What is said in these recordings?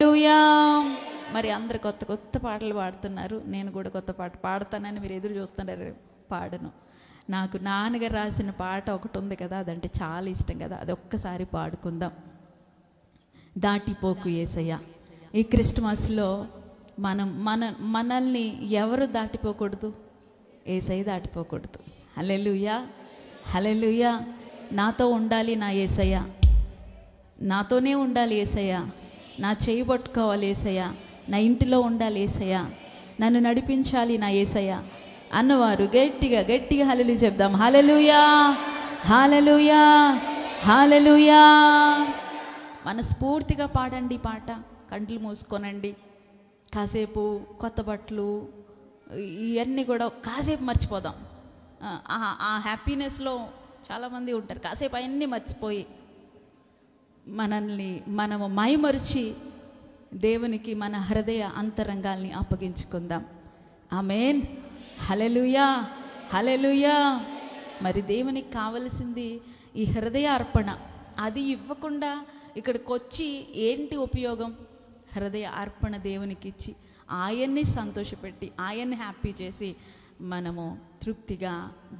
హల్లెలూయా. మరి అందరు కొత్త కొత్త పాటలు పాడుతున్నారు. నేను కూడా కొత్త పాట పాడతానని మీరు ఎదురు చూస్తున్నారు. పాడను. నాకు నాన్నగారు రాసిన పాట ఒకటి ఉంది కదా, అదంటే చాలా ఇష్టం కదా, అది ఒక్కసారి పాడుకుందాం. దాటిపోకు యేసయ్య. ఈ క్రిస్మస్లో మనల్ని ఎవరు దాటిపోకూడదు? యేసయ్య దాటిపోకూడదు. హల్లెలూయా, హల్లెలూయా. నాతో ఉండాలి నా యేసయ్య, నాతోనే ఉండాలి యేసయ్య, నా చేయి పట్టుకోవాలి యేసయ్య, నా ఇంటిలో ఉండాలి యేసయ్య, నన్ను నడిపించాలి నా యేసయ్య అన్నవారు గట్టిగా గట్టిగా హల్లెలూయా చెప్దాం. హల్లెలూయా, హల్లెలూయా, హల్లెలూయా. మనస్ఫూర్తిగా పాడండి పాట, కండ్లు మూసుకోనండి. కాసేపు కొత్త బట్టలు ఇవన్నీ కూడా కాసేపు మర్చిపోదాం. ఆ హ్యాపీనెస్లో చాలామంది ఉంటారు. కాసేపు అవన్నీ మర్చిపోయి మనము మైమరిచి దేవునికి మన హృదయ అంతరంగాల్ని అప్పగించుకుందాం. ఆమేన్. హల్లెలూయా, హల్లెలూయా. మరి దేవునికి కావలసింది ఈ హృదయ అర్పణ. అది ఇవ్వకుండా ఇక్కడికి వచ్చి ఏంటి ఉపయోగం? హృదయ అర్పణ దేవునికి ఇచ్చి ఆయన్ని సంతోషపెట్టి ఆయన్ని హ్యాపీ చేసి మనము తృప్తిగా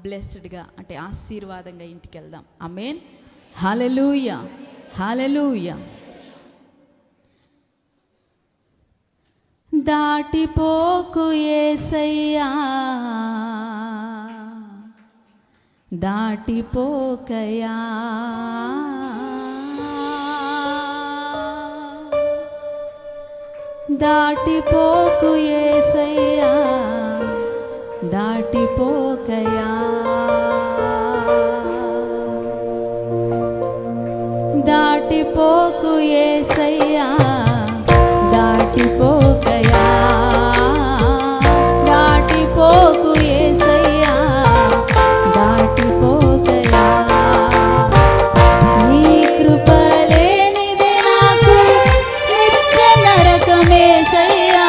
బ్లెస్డ్గా అంటే ఆశీర్వాదంగా ఇంటికి వెళ్దాం. ఆమేన్. హల్లెలూయా, హల్లెలూయా. దాటిపోకు యేసయ్యా, దాటిపోకయా, దాటిపోకు యేసయ్యా, దాటిపోకయా, దాటిపోకు యేసయ్యా, దాటిపోకయా, దాటిపోకు యేసయ్యా, దాటిపోకయా. నీ కృప లేనిదే నాకు నిత్య నరకమేసయ్యా,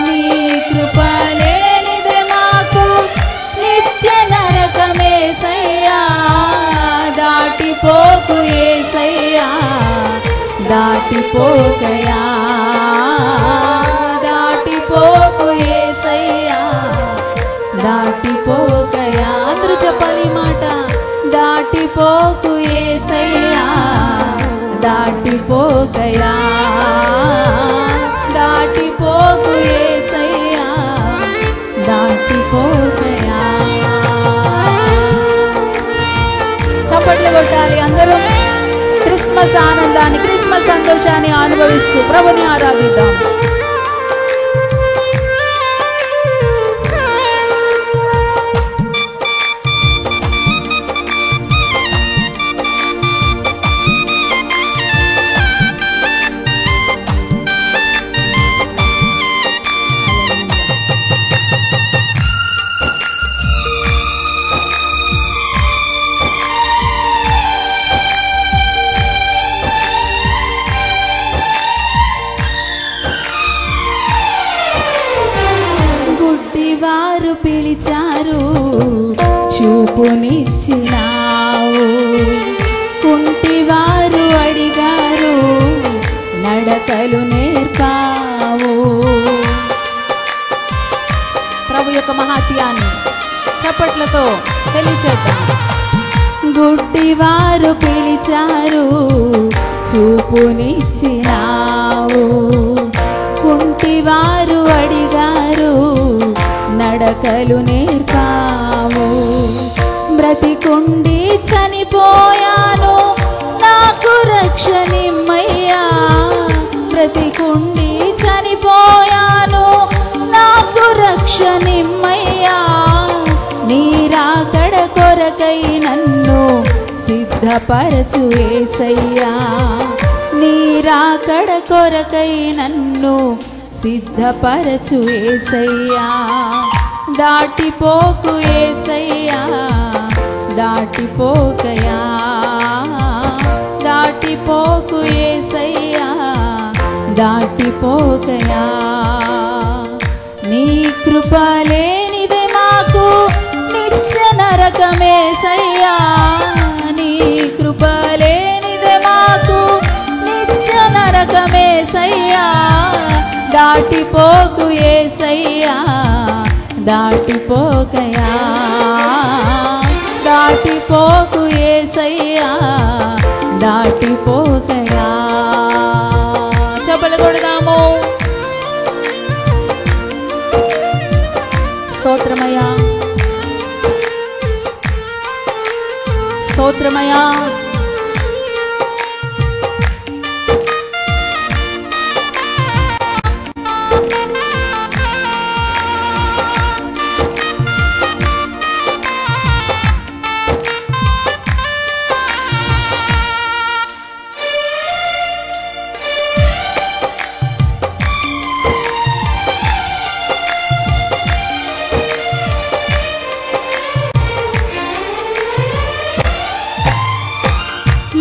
నీ కృప లేనిదే నాకు నిత్య నరకమేసయ్యా. దాటిపోకు యేసయ్యా, దాటిపోకయా, దాటిపోకు యేసయ్యా, దాటిపోకయా. అందరూ చెప్పాలి మాట. దాటిపోకు యేసయ్యా, దాటిపోకయా, దాటిపోకు యేసయ్యా, దాటిపోకయా. చప్పట్లు కొట్టాలి అందరూ. క్రిస్మస్ ఆనందాన్ని, క్రిస్మస్ సంతోషాన్ని అనుభవిస్తూ ప్రభుని ఆరాధిద్దాం. వారు పిలిచారు, చూపునిచ్చినావు. కుంటివారు అడిగారు, నడకలు నేర్పావు. ప్రభు యొక్క మహాత్యాన్ని చప్పట్లతో తెలియచేద్దాం. గుడ్డివారు పిలిచారు, చూపునిచ్చినావు. కుంటివారు అడిగారు, నడకలు నేర్పావు. బ్రతికుండి చనిపోయాను, నాకు రక్షణిమ్మయ్యా. బ్రతికుండి చనిపోయాను, నాకు రక్షణిమ్మయ్యా. నీ రాకడ కొరకై నన్ను సిద్ధపరచు యేసయ్యా, నీ రాకడ కొరకై నన్ను సిద్ధపరచు యేసయ్యా. దాటిపోకు యేసయ్యా, దాటిపోకయా, దాటిపోకు యేసయ్యా, దాటిపోకయా. నీ కృప లేనిదే మాకు నిత్య నరకమేసయ్యా, నీ కృప లేనిదే మాకు నిత్య నరకమేసయ్యా. దాటిపోకు యేసయ్యా దాటిపోకయా దాటిపోకు యేసయ్యా దాటిపోకయా చప్పట్లు కొడదాము స్తోత్రమయ్యా స్తోత్రమయ్యా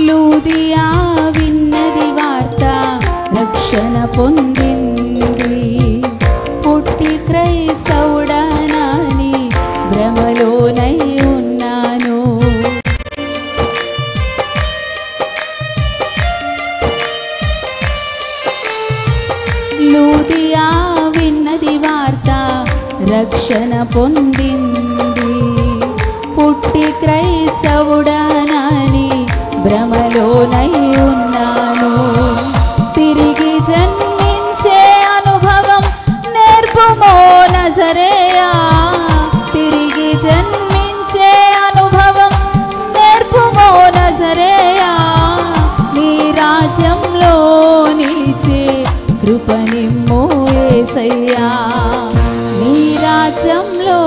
లూదియా విన్నది వార్త రక్షణ పొందింది పుట్టి క్రైస్తవుడనాని భ్రమలోనై ఉన్నాను లూదియా విన్నది వార్త రక్షణ పొందింది పుట్టి క్రైస్తవుడనాని భ్రమలోనై ఉన్నాను తిరిగి జన్మించే అనుభవం నేర్పుమో నజరేయా తిరిగి జన్మించే అనుభవం నేర్పుమో నజరేయా నీ రాజ్యంలో నిలిచే కృపనిమ్ము యేసయ్యా నీ రాజ్యంలో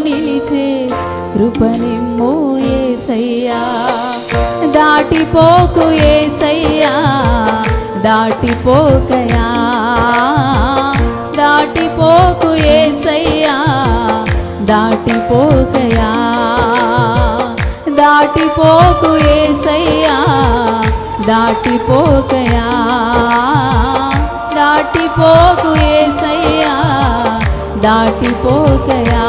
నిలిచే కృపనిమ్ము యేసయ్యా దాటిపోకు యేసయ్యా దాటిపోకయా దాటిపోకు యేసయ్యా దాటిపోకయా దాటిపోకు యేసయ్యా దాటిపోకయా దాటిపోకు యేసయ్యా దాటిపోకయా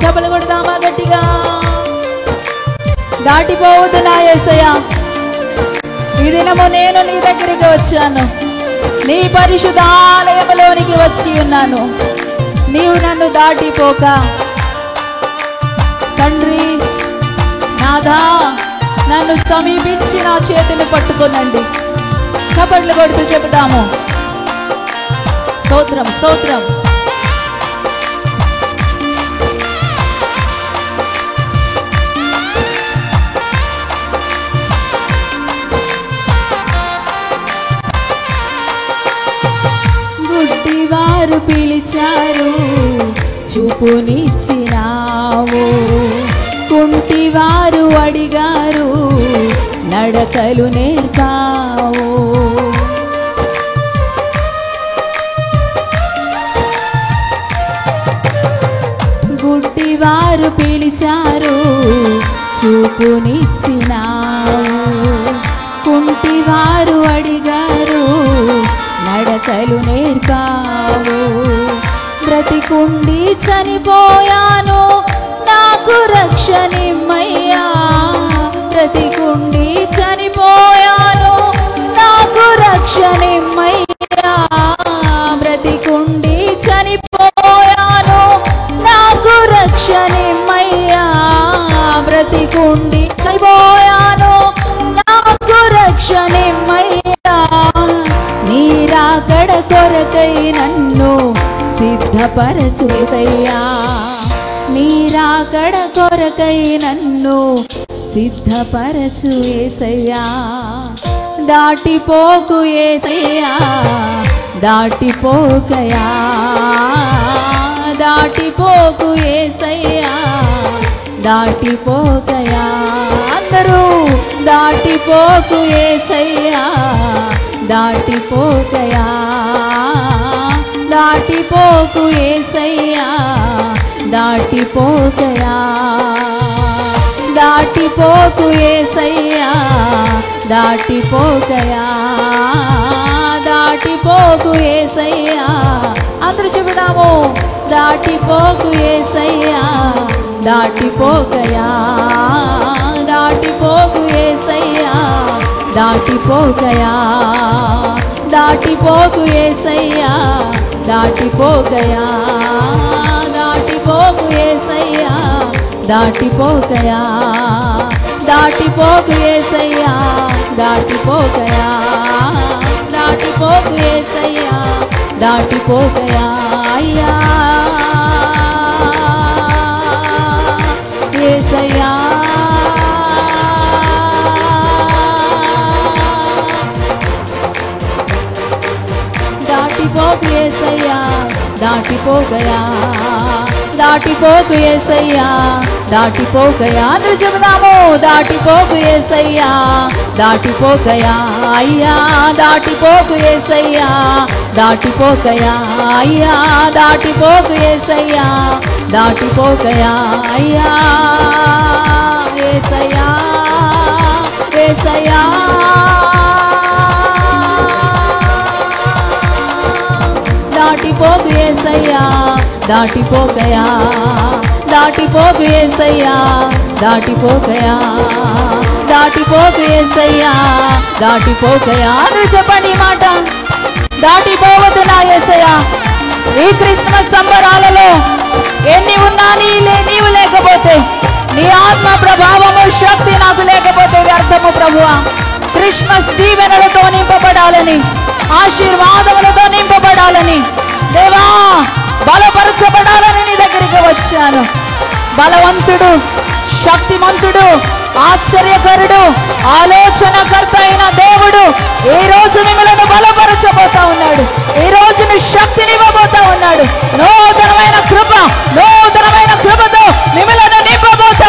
చప్పట్లు కొడదామా గట్టిగా దాటిపోవద్దు నా యేసయ్యా ఈ దినము నేను నీ దగ్గరికి వచ్చాను నీ పరిశుద్ధాలయములోనికి వచ్చి ఉన్నాను నీవు నన్ను దాటిపోక తండ్రి నాథా నన్ను సమీపించి నా చేతిని పట్టుకోనండి చప్పట్లు కొడుతూ చెబుతాము స్తోత్రం స్తోత్రం గుడ్డివారు పిలిచారు చూపునిచ్చినావు కుంటివారు అడిగారు నడకలు నేర్పావు గుడ్డివారు పిలిచారు చూపునిచ్చినావు కుంటివారు అడిగారు నడకలు నేర్పావు బ్రతికుండి చనిపోయాను నాకు రక్షణిమ్మయ్యా బ్రతికుండి చనిపోయాను నాకు రక్షణిమ్మయ్యా బ్రతికుండి చనిపోయాను నాకు రక్షణిమ్మయ్యా బ్రతికుండి చనిపోయాను నాకు రక్షణిమ్మయ్యా నీ రాకడ కొరకై నన్ను సిద్ధపరచు యేసయ్యా నీ రాకడ కొరకై నన్ను సిద్ధపరచు యేసయ్యా దాటిపోకు యేసయ్యా దాటిపోకయా దాటిపోకు యేసయ్యా దాటిపోకయా అందరూ దాటిపోకు యేసయ్యా దాటిపోకయా దాటిపోకు యేసయ్యా దాటిపోకయా దాటిపోకు యేసయ్యా దాటిపోకయా దాటిపోకు యేసయ్యా అందరూ చెబుదాము దాటిపోకు యేసయ్యా దాటిపోకయా దాటిపోకు యేసయ్యా దాటిపోకయా దాటిపోకు యేసయ్యా దాటిపోకయా, దాటిపోకు యేసయ్యా దాటిపోకయా, దాటిపోకు యేసయ్యా దాటిపోకయా, దాటిపోకు యేసయ్యా దాటిపోకయా. అయ్యా యేసయ్యా దాటిపోకు యేసయ్యా దాటిపోకయా, దాటిపోకు యేసయ్యా దాటిపోకయా. అందరూ చెబుదాము, దాటిపోకు యేసయ్యా దాటిపోకయా. అయ్యా దాటిపోకు యేసయ్యా దాటిపోకయా, అయ్యా దాటిపోకు యేసయ్యా దాటిపోకయా. అయ్యా యేసయ్యా యేసయ్యా దాటిపోకు యేసయ్యా దాటిపోకయా, దాటిపోకు యేసయ్యా దాటిపోకయా, దాటిపోకు యేసయ్యా దాటిపోకయా. అందరూ చెప్పండి ఈ మాట, దాటిపోవద్దు నా యేసయ్యా. ఈ క్రిస్మస్ సంబరాలలో ఎన్ని ఉన్నా నీవు లేకపోతే, నీ ఆత్మ ప్రభావము శక్తి నాకు లేకపోతే వ్యర్థము ప్రభువా. క్రిస్మస్ దీవెనలతో నింపబడాలని, ఆశీర్వాదములతో నింపబడాలని, దేవా బలపరచబడాలని నీ దగ్గరికి వచ్చాను. బలవంతుడు, శక్తిమంతుడు, ఆశ్చర్యకరుడు, ఆలోచనకర్త అయిన దేవుడు ఈ రోజు మిమ్మల్ని బలపరచబోతా ఉన్నాడు. ఈ రోజును శక్తినివ్వబోతా ఉన్నాడు. నూతనమైన కృప, నూతనమైన కృపతో మిమ్మల్ని నింపబోతా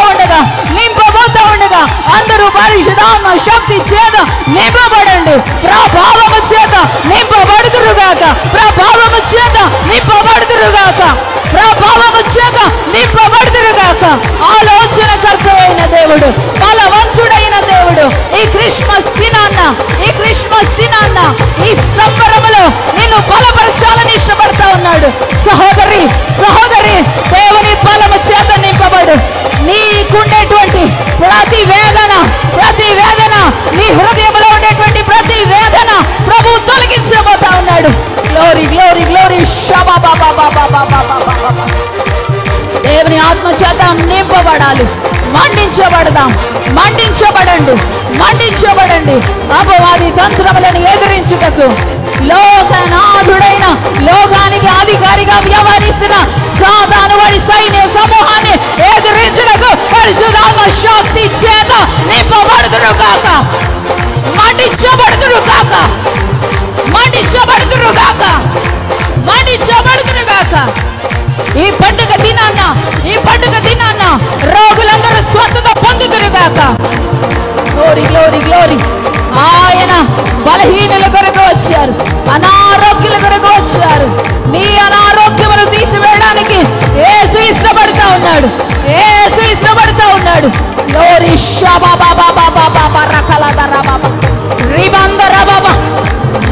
ఉండగా అందరూ పరిశుద్ధాత్మ శక్తి చేత నింపబడండి. ప్రభావము చేత నింపబడుదురుగాక, ప్రభావము చేత నింపబడుదురుగాక, ప్రభావము చేత నింపబడుదురుగాక. ఆలోచనకర్త అయిన దేవుడు, బలవంతుడైన దేవుడు ఈ క్రిస్మస్ దినాన్న ఈ సంబరములో నిన్ను బలపరచాలని ఇష్టపడతా ఉన్నాడు. సహోదరి సహోదరి, దేవుని బలము చేత నింపబడు. నీకుండేటువంటి ప్రతి వేదన నీ హృదయంలో ఉండేటువంటి ప్రతి వేదన ప్రభు తొలగించబోతా ఉన్నాడు. Glory glory glory. దేవుని ఆత్మ చేత నింపబడాలి. మండించబడండి. అపవాది తంత్రములను ఎదిరించుటకు లోకనాథుడైన, లోకానికి అధికారిగా వ్యవహరిస్తున్న సాతాను వాడి సైన్య సమూహాన్ని ఎదిరించుటకు పరిశుద్ధాత్మ శక్తి చేత నింపబడుదురుగాక, మండించబడుదురుగాక. ఈ పండుగ దినాన్న రోగులందరూ స్వస్థత పొందుదురుగాక. Glory glory glory. ఆయన బలహీనుల కొరకు వచ్చారు, అనారోగ్యుల కొరకు వచ్చారు. నీ అనారోగ్యమును తీసివేయడానికి యేసు ఇష్టపడతా ఉన్నాడు. గ్లోరీ.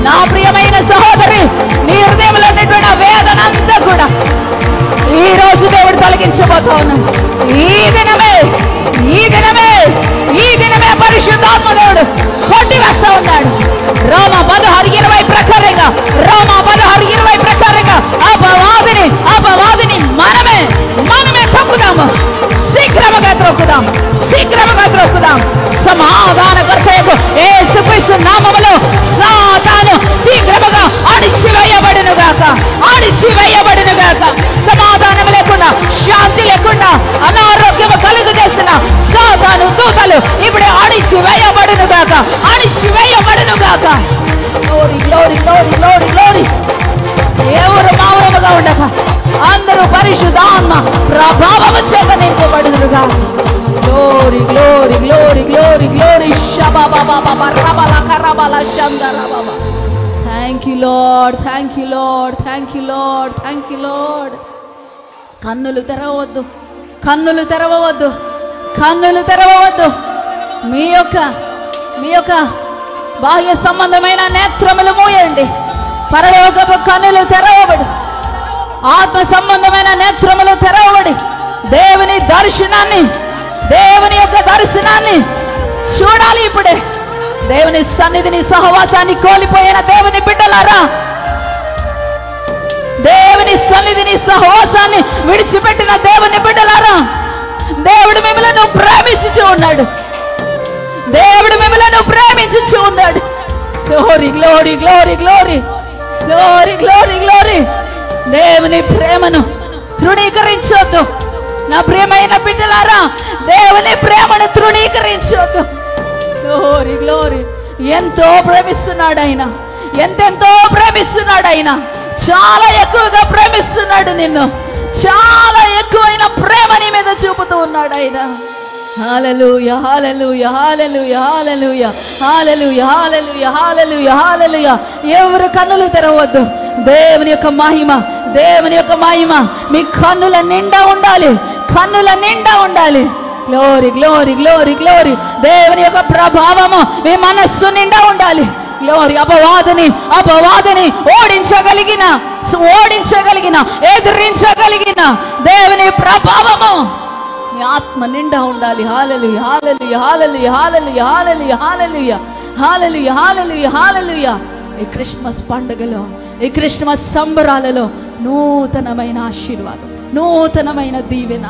నా ప్రియమైన సహోదరి, నీ హృదయంలో ఉన్నటువంటి వేదన అంతా కూడా ఈ రోజు దేవుడు తొలగించబోతా ఉన్నాడు. ఈ దినమే పరిశుద్ధాత్మ దేవుడు కొట్టివేస్తా ఉన్నాడు. రోమ 16:20 ప్రకారంగా అపవాదిని మనమే తొక్కుదాము. శీఘ్రముగా త్రొక్కుదాం. సమాధానకర్తయగు యేసుక్రీస్తు నామములో సాతాను శీఘ్రముగా అణిచివేయబడునుగాక. సమాధానం లేకుండా, శాంతి లేకుండా అనారోగ్యము కలుగు చేసిన సాతాను దూతలు ఇప్పుడు అణిచివేయబడునుగాక. గ్లోరీ. ఎవరు మౌనముగా ఉండక అందరూ పరిశుద్ధాత్మ ప్రభావము చేత నింపబడుదురుగా. Glory glory glory glory glory. Thank you lord. కన్నులు తెరవవద్దు. మీ యొక్క బాహ్య సంబంధమైన నేత్రములు మూయండి. పరలోకపు కన్నులు తెరవబడు. ఆత్మ సంబంధమైన నేత్రములు తెరవబడి దేవుని యొక్క దర్శనాన్ని చూడాలి. ఇప్పుడే దేవుని సన్నిధిని, సహవాసాన్ని కోల్పోయిన దేవుని బిడ్డలారా, దేవుని సన్నిధిని, సహవాసాన్ని విడిచిపెట్టిన దేవుని బిడ్డలారా, దేవుడు మిమ్మల్ని ప్రేమించుచూ ఉన్నాడు. దేవుడు మిమ్మల్ని ప్రేమించుచూ ఉన్నాడు. Glory glory glory glory glory glory glory. దేవుని ప్రేమను తృణీకరించొద్దు నా ప్రియమైన బిడ్డలారా, దేవుని ప్రేమను తృణీకరించొద్దు. Glory glory. ఎంతో ప్రేమిస్తున్నాడు ఆయన, ఎంతెంతో ప్రేమిస్తున్నాడు ఆయన. చాలా ఎక్కువగా ప్రేమిస్తున్నాడు నిన్ను. చాలా ఎక్కువైన ప్రేమ నీ మీద చూపుతూ ఉన్నాడు ఆయన. హల్లెలూయా హల్లెలూయా హల్లెలూయా హల్లెలూయా హల్లెలూయా హల్లెలూయా హల్లెలూయా హల్లెలూయా. ఎవరు కన్నులు తెరవద్దు. దేవుని యొక్క మహిమ, దేవుని యొక్క మహిమ మీ కన్నుల నిండా ఉండాలి, కన్నుల నిండా ఉండాలి. Glory glory glory glory. దేవుని యొక్క ప్రభావము మీ మనస్సు నిండా ఉండాలి. గ్లోరీ. అపవాదిని ఓడించగలిగిన ఎదిరించగలిగిన దేవుని ప్రభావము మీ ఆత్మ నిండా ఉండాలి. హల్లెలూయా హల్లెలూయా హల్లెలూయా హల్లెలూయా హల్లెలూయా హల్లెలూయా హల్లెలూయా హల్లెలూయా హల్లెలూయా. ఈ క్రిస్మస్ పండుగలో, ఈ క్రిస్మస్ సంబరాలలో నూతనమైన ఆశీర్వాదం, నూతనమైన దీవెన,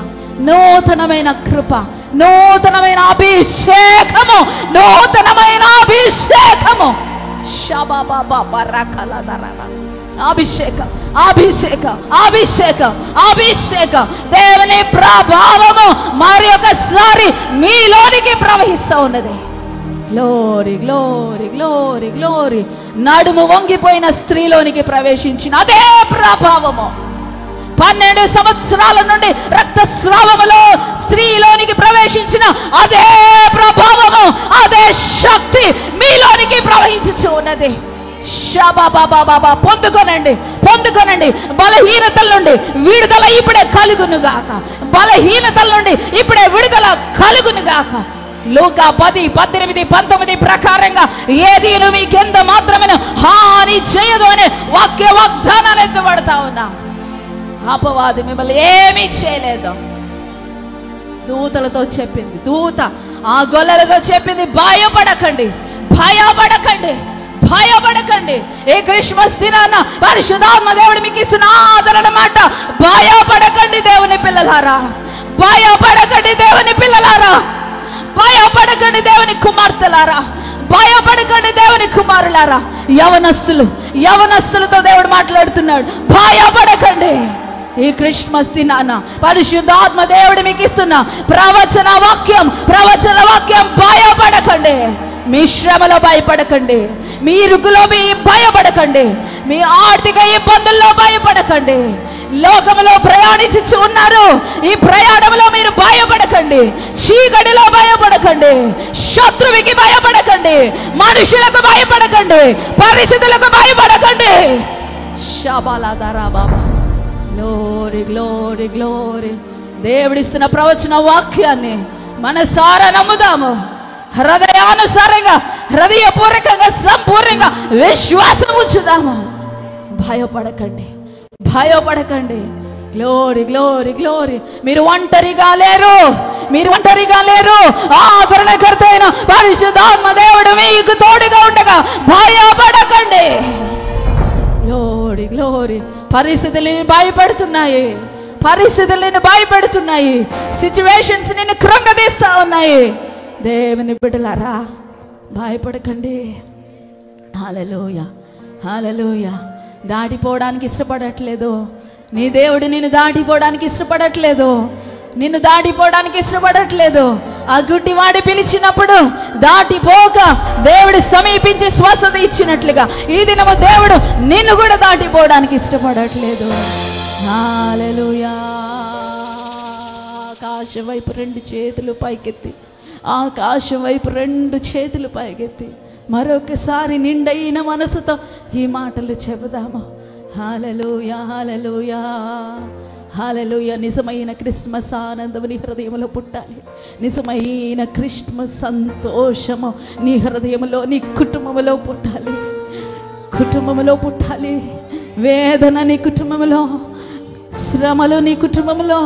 నూతనమైన కృప, నూతనమైన అభిషేకము, నూతనమైన అభిషేకము. అభిషేకం అభిషేకం అభిషేకం అభిషేకం. దేవుని ప్రభావము మరి ఒకసారి మీలోనికి ప్రవహిస్తూ ఉన్నది. Glory glory glory glory. నడుము వంగిపోయిన స్త్రీలోనికి ప్రవేశించిన అదే ప్రభావము, 12 సంవత్సరాల నుండి రక్తస్రావములో స్త్రీలోనికి ప్రవేశించిన అదే ప్రభావము, అదే శక్తి మీలోనికి ప్రవహించుచు ఉన్నది. షబాబాబాబా. పొందుకోనండి, పొందుకోనండి. బలహీనతల నుండి విడుదల ఇప్పుడే కలుగునుగాక. బలహీనతల నుండి ఇప్పుడే విడుదల కలుగునుగాక. లూకా 10:18, 19 ప్రకారంగా ఏది మీకెంత మాత్రమే హాని చేయదు అనే వాగ్దానాన్ని ఎత్తబడతా ఉన్నా. అపవాది మిమ్మల్ని ఏమీ చేయలేదు. దూతలతో చెప్పింది, దూత ఆ గొల్లలతో చెప్పింది, భయపడకండి, భయపడకండి, భయపడకండి. ఏ క్రిస్మస్ దినాన పరిశుద్ధాత్మ దేవుడు మీకు ఇస్తున్న ఆదరణ మాట, భయపడకండి దేవుని పిల్లలారా, భయపడకండి దేవుని పిల్లలారా, భయపడకండి దేవుని కుమార్తెలారా, భయపడకండి దేవుని కుమారులారా. యవనస్తులతో దేవుడు మాట్లాడుతున్నాడు, భయపడకండి. ఈ క్రిస్మస్ దినాన పరిశుద్ధాత్మ దేవుడు మీకు ఇస్తున్న ప్రవచన వాక్యం, భయపడకండి. మీ శ్రమలో భయపడకండి, మీ ఇరుకులో భయపడకండి, మీ ఆర్థిక ఇబ్బందుల్లో భయపడకండి. లోకములో ప్రయాణించి ఉన్నారు, ఈ ప్రయాణంలో మీరు భయపడకండి. చీకటిలో భయపడకండి, శత్రువుకి భయపడకండి, మనుషులకు భయపడకండి, పరిస్థితులకు భయపడకండి. షబాలాదారా బాబా. Glory glory glory. దేవుడిస్తున్న ప్రవచన వాక్యాన్ని మనసారా నమ్ముదాము. హృదయానుసారంగా, హృదయపూర్వకంగా, సంపూర్ణంగా విశ్వాసం ఉంచుదాము. భయపడకండి, భయపడకండి. Glory glory glory. మీరు ఒంటరిగా లేరు, మీరు ఒంటరిగా లేరు. ఆదరణకర్త అయిన పరిశుద్ధాత్మ దేవుడు మీకు తోడుగా ఉండగా భయపడకండి. Glory glory. పరిస్థితులను భయపెడుతున్నాయి, పరిస్థితులను భయపెడుతున్నాయి, సిచ్యువేషన్స్ నిన్ను కృంగదీస్తా ఉన్నాయి. దేవుని బిడ్డలారా భయపడకండి. హల్లెలూయా హల్లెలూయా. దాటిపోవడానికి ఇష్టపడట్లేదు నీ దేవుడు, నిన్ను దాటిపోవడానికి ఇష్టపడట్లేదు, నిన్ను దాటిపోవడానికి ఇష్టపడట్లేదు. ఆ గుడ్డివాడి పిలిచినప్పుడు దాటిపోక దేవుడు సమీపించి స్వస్థత ఇచ్చినట్లుగా ఈ దినము దేవుడు నిన్ను కూడా దాటిపోవడానికి ఇష్టపడట్లేదు. హల్లెలూయా. ఆకాశం వైపు 2 చేతులు పైకెత్తి, ఆకాశం వైపు 2 చేతులు పైకెత్తి మరొకసారి నిండైన మనసుతో ఈ మాటలు చెబుదాము. హల్లెలూయా హల్లెలూయా హల్లెలూయా. నిజమైన క్రిస్మస్ ఆనందము నీ హృదయంలో పుట్టాలి, నిజమైన క్రిస్మస్ సంతోషము నీ హృదయంలో, నీ కుటుంబంలో పుట్టాలి, కుటుంబంలో పుట్టాలి. వేదన నీ కుటుంబంలో, శ్రమలు నీ కుటుంబంలో,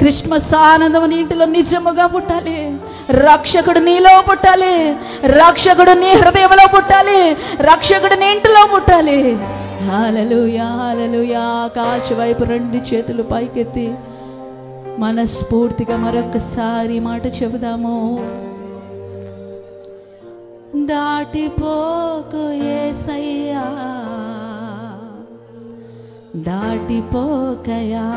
క్రిస్మస్ ఆనందము నీ ఇంటిలో నిజముగా పుట్టాలి. రక్షకుడు నీలో పుట్టాలి, రక్షకుడు నీ హృదయంలో పుట్టాలి, రక్షకుడు నీ ఇంటిలో పుట్టాలి. హల్లెలూయా, హల్లెలూయా. ఆకాశ వైపు 2 చేతులు పైకెత్తి మనస్ఫూర్తిగా మరొకసారి మాట చెబుదాము. దాటిపోకు యేసయ్యా, దాటిపోకయా,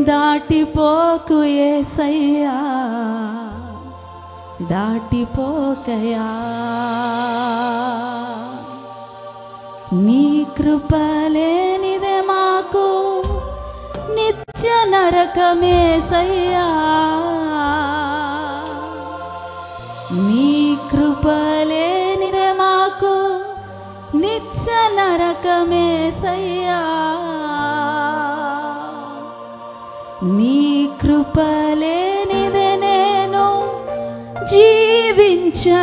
దాటిపోకు యేసయ్యా, దాటిపోకయా. నీ కృప లేనిదే మాకు నిత్య నరకమేసయ్యా, నీ కృప లేనిదే మాకు నిత్య నరకమేసయ్యా, నీ కృప లేనిదే నేను జీవించలేనయ్యా,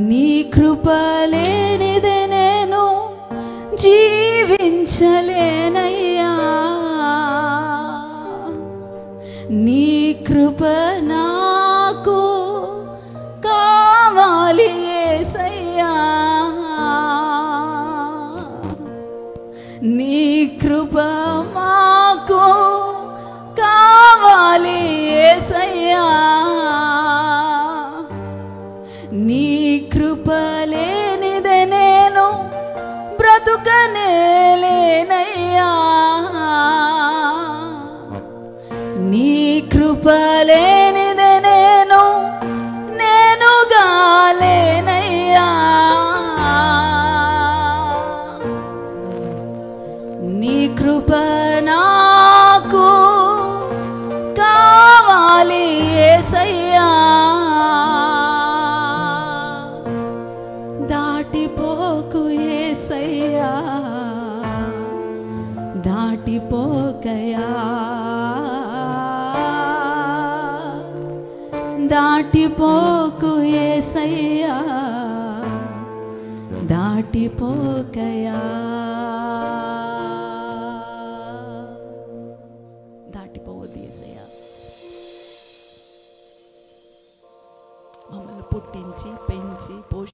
నీ కృప లేనిదే నేను జీవించలేనయ్యా, నీ కృప నాకు కావాలి యేసయ్యా, నీ కృప మాకు కావాలి యేసయ్యా, నీ కృప లేనిదే నేను బ్రతుకనేలేనయ్యా, నీ కృప లేనిదే నేనుగా లేనయ్యా, నీ కృప నాకు కావాలి యేసయ్యా, దాటిపోకు యేసయ్యా, దాటిపోకయా, దాటిపోకు యేసయ్యా, దాటిపోకయా, దాటిపోవద్దు యేసయ్యా. మమ్మల్ని పుట్టించి పెంచి పోషించి